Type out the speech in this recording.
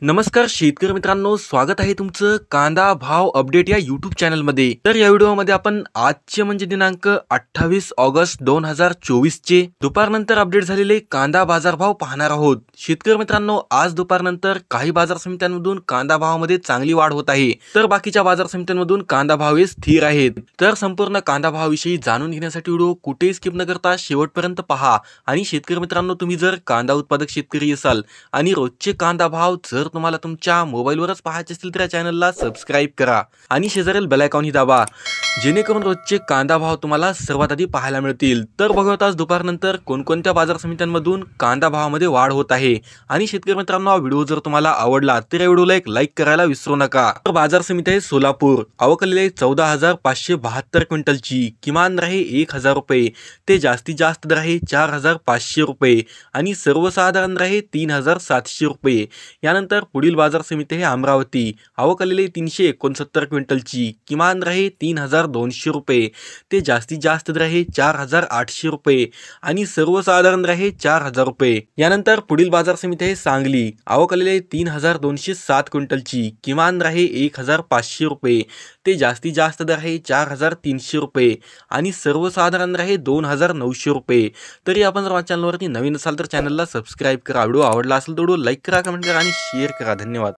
नमस्कार शेतकरी मित्रांनो, स्वागत आहे तुमचं कांदा भाव अपडेट या यूट्यूब चॅनलमध्ये। तर या व्हिडिओमध्ये आपण आजचे म्हणजे दिनांक 28 ऑगस्ट 2024 चे दुपारनंतर अपडेट झालेले कांदा बाजार भाव पाहणार आहोत। शेतकरी मित्रांनो, आज दुपारनंतर काही बाजार समित्यांमधून कांदा भावामध्ये चांगली वाढ होत आहे, तर बाकीच्या बाजार समित्यांमधून कांदा भाव हे स्थिर आहेत। तर संपूर्ण कांदा भावाविषयी जाणून घेण्यासाठी व्हिडिओ कुठेही स्किप न करता शेवटपर्यंत पहा। आणि शेतकरी मित्रांनो, तुम्ही जर कांदा उत्पादक शेतकरी असाल आणि रोजचे कांदा भाव जर तुम्हाला तुमच्या मोबाईलवरच पाहायचे असतील तर या चॅनलला सबस्क्राईब करा आणि शेजारील बेल आयकॉनही दाबा, जेणेकरून रोजचे कांदा भाव तुम्हाला सर्वात आधी पाहायला मिळतील। तर बघूयात आज दुपारनंतर कोणकोणत्या बाजार समित्यांमधून कांदा भावामध्ये वाढ होत आहे। आणि शेतकरी मित्रांनो, हा व्हिडिओ जर तुम्हाला आवडला तर या व्हिडिओला एक लाईक करायला विसरू नका। तर बाजार समिती आहे सोलापूर, आवक आलेली आहे 14,572 क्विंटलची, किमान दर आहे 1,000 रुपये ते जास्तीत जास्त दर आहे 4,500 रुपये आणि सर्वसाधारण दर आहे 3,700 रुपये। यानंतर पुढील बाजार समिती आहे अमरावती, आवक आलेली 369 क्विंटलची, किमान दर आहे 3,200 रुपये ते जास्तीत जास्त दर आहे 4,800 रुपये आणि सर्वसाधारण दर आहे 4,000 रुपये। यानंतर पुढील बाजार समिती आहे सांगली, आवक आलेली 3,207 क्विंटलची, किमान दर आहे 1,500 रुपये ते जास्तीत जास्त दर आहे 4,300 रुपये आणि सर्वसाधारण दर आहे 2,900 रुपये। तरी आपण जर माझ्या चॅनलवरती नवीन असाल तर चॅनलला सबस्क्राईब करा, व्हिडिओ आवडला असेल तर व्हिडिओ लाईक करा, कमेंट करा आणि शेअर करा। धन्यवाद।